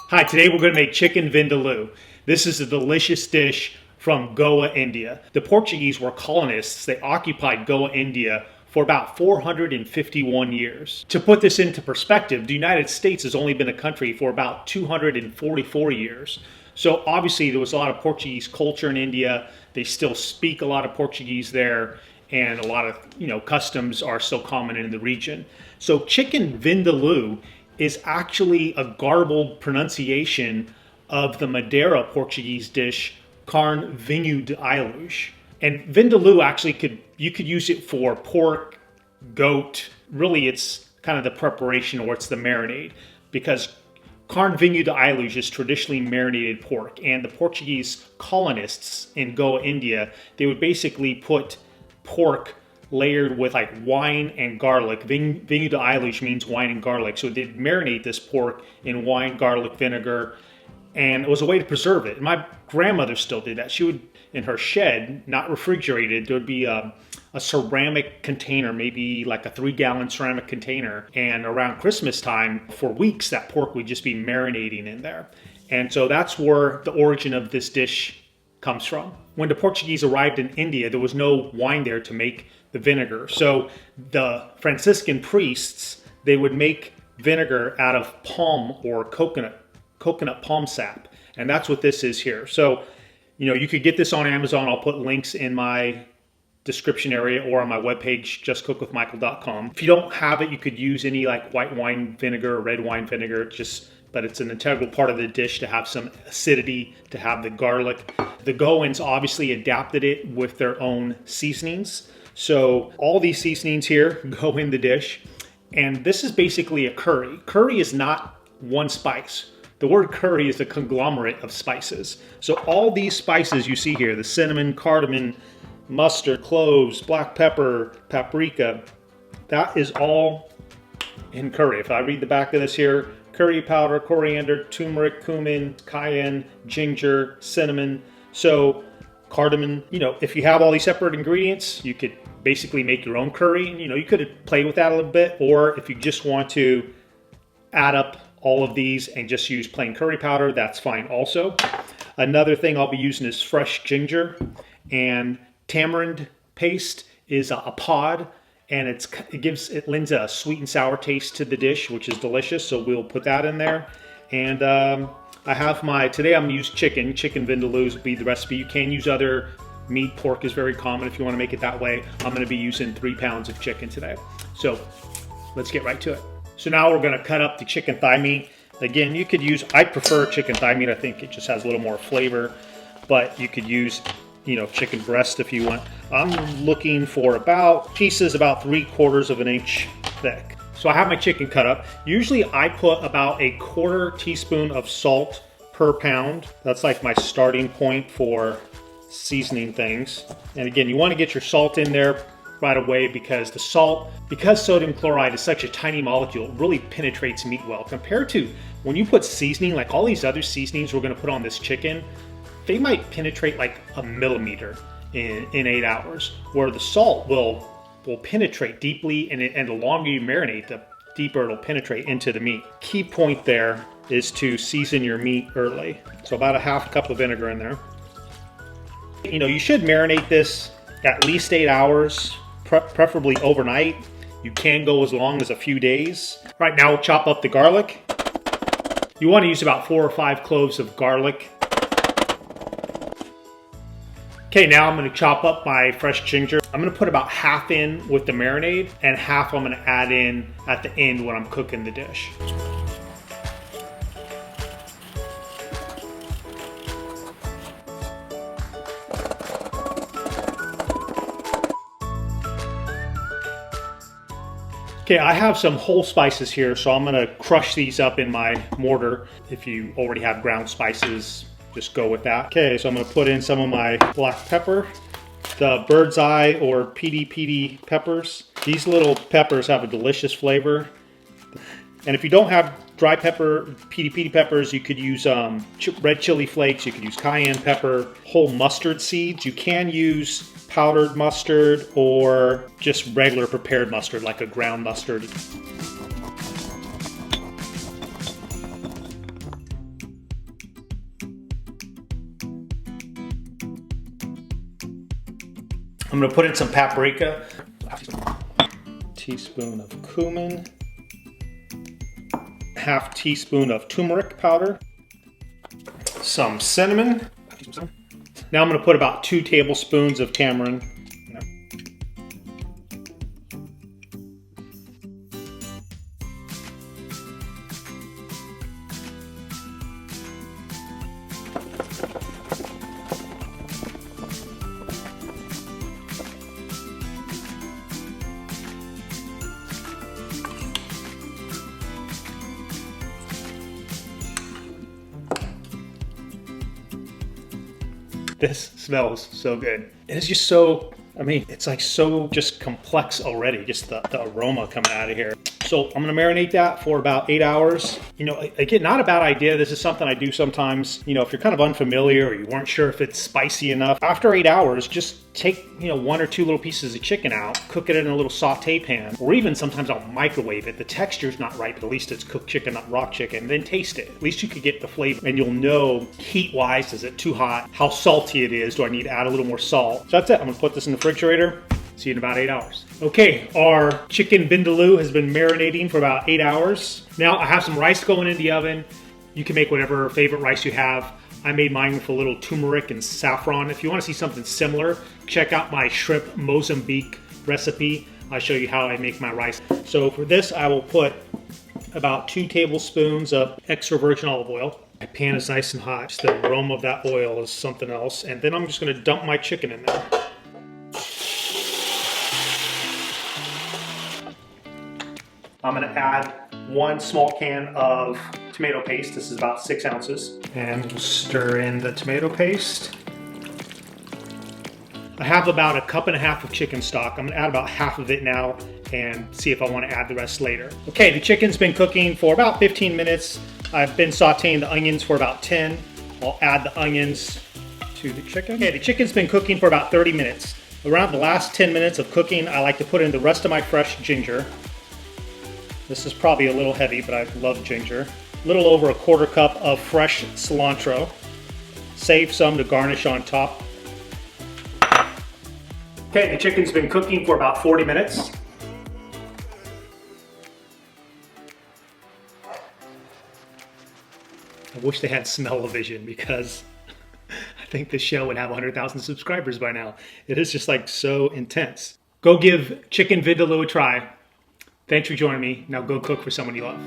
Hi, today we're going to make chicken vindaloo. This is a delicious dish from Goa, India. The Portuguese were colonists. They occupied Goa, India for about 451 years. To put this into perspective, the United States has only been a country for about 244 years. So obviously there was a lot of Portuguese culture in India. They still speak a lot of Portuguese there, and a lot of customs are still common in the region. So chicken vindaloo is actually a garbled pronunciation of the Madeira Portuguese dish carne vinho de Ilhos. And vindaloo actually you could use it for pork, goat. Really, it's kind of the preparation, or it's the marinade, because carne vinho de Ilhos is traditionally marinated pork. And the Portuguese colonists in Goa, India, they would basically put pork layered with like wine and garlic. Vinho de Ilhos means wine and garlic. So they'd marinate this pork in wine, garlic, vinegar, and it was a way to preserve it. And my grandmother still did that. She would, in her shed, not refrigerated, there would be a ceramic container, maybe like a 3-gallon ceramic container. And around Christmas time, for weeks, that pork would just be marinating in there. And so that's where the origin of this dish comes from. When the Portuguese arrived in India, there was no wine there to make the vinegar. So the Franciscan priests, they would make vinegar out of palm or coconut palm sap. And that's what this is here. So, you could get this on Amazon. I'll put links in my description area or on my webpage, justcookwithmichael.com. If you don't have it, you could use any like white wine vinegar or red wine vinegar, but it's an integral part of the dish to have some acidity, to have the garlic. The Goans obviously adapted it with their own seasonings. So all these seasonings here go in the dish. And this is basically a curry. Curry is not one spice. The word curry is a conglomerate of spices. So all these spices you see here, the cinnamon, cardamom, mustard, cloves, black pepper, paprika, that is all in curry. If I read the back of this here, curry powder, coriander, turmeric, cumin, cayenne, ginger, cinnamon. So cardamom, if you have all these separate ingredients, you could basically make your own curry. You could play with that a little bit, or if you just want to add up all of these and just use plain curry powder, that's fine also. Another thing I'll be using is fresh ginger, and tamarind paste is a pod, and it lends a sweet and sour taste to the dish, which is delicious. So we'll put that in there. And I have today I'm gonna use chicken vindaloo will be the recipe. You can use other meat. Pork is very common if you want to make it that way. I'm going to be using 3 pounds of chicken today. So let's get right to it. So now we're going to cut up the chicken thigh meat. Again, I prefer chicken thigh meat. I think it just has a little more flavor, but you could use, chicken breast if you want. I'm looking for about 3/4 of an inch thick. So I have my chicken cut up. Usually I put about 1/4 teaspoon of salt per pound. That's like my starting point for seasoning things. And again, you want to get your salt in there right away, because because sodium chloride is such a tiny molecule, it really penetrates meat well. Compared to when you put seasoning, like all these other seasonings we're going to put on this chicken, they might penetrate like a millimeter in 8 hours, where the salt will penetrate deeply, and the longer you marinate, the deeper it'll penetrate into the meat. Key point there is to season your meat early. So about a 1/2 cup of vinegar in there. You should marinate this at least 8 hours, preferably overnight. You can go as long as a few days. Right now, we'll chop up the garlic. You want to use about 4 or 5 cloves of garlic. Okay, now I'm going to chop up my fresh ginger. I'm going to put about half in with the marinade, and half I'm going to add in at the end when I'm cooking the dish. Okay, I have some whole spices here, so I'm gonna crush these up in my mortar. If you already have ground spices, just go with that. Okay, so I'm gonna put in some of my black pepper, the bird's eye or piri-piri peppers. These little peppers have a delicious flavor. And if you don't have dry pepper, piri-piri peppers, you could use red chili flakes, you could use cayenne pepper, whole mustard seeds. You can use powdered mustard or just regular prepared mustard, like a ground mustard. I'm gonna put in some paprika, teaspoon of cumin, half teaspoon of turmeric powder, some cinnamon. Now I'm gonna put about 2 tablespoons of tamarind. This smells so good. It's just so, I mean, it's like so just complex already, just the aroma coming out of here. So I'm gonna marinate that for about 8 hours. You know, again, not a bad idea. This is something I do sometimes, you know, if you're kind of unfamiliar or you weren't sure if it's spicy enough. After 8 hours, just take, you know, 1 or 2 little pieces of chicken out, cook it in a little saute pan, or even sometimes I'll microwave it. The texture's not right, but at least it's cooked chicken, not raw chicken. Then taste it. At least you could get the flavor and you'll know heat-wise, is it too hot? How salty it is? Do I need to add a little more salt? So that's it. I'm gonna put this in the refrigerator. See you in about 8 hours. Okay, our chicken vindaloo has been marinating for about 8 hours. Now I have some rice going in the oven. You can make whatever favorite rice you have. I made mine with a little turmeric and saffron. If you want to see something similar, check out my shrimp Mozambique recipe. I'll show you how I make my rice. So for this, I will put about 2 tablespoons of extra virgin olive oil. My pan is nice and hot. Just the aroma of that oil is something else. And then I'm just gonna dump my chicken in there. I'm gonna add 1 small can of tomato paste. This is about 6 ounces. And stir in the tomato paste. I have about 1.5 cups of chicken stock. I'm gonna add about half of it now and see if I wanna add the rest later. Okay, the chicken's been cooking for about 15 minutes. I've been sauteing the onions for about 10. I'll add the onions to the chicken. Okay, the chicken's been cooking for about 30 minutes. Around the last 10 minutes of cooking, I like to put in the rest of my fresh ginger. This is probably a little heavy, but I love ginger. A little over 1/4 cup of fresh cilantro. Save some to garnish on top. Okay, the chicken's been cooking for about 40 minutes. I wish they had smell-o-vision because I think this show would have 100,000 subscribers by now. It is just like so intense. Go give chicken vindaloo a try. Thanks for joining me. Now go cook for someone you love.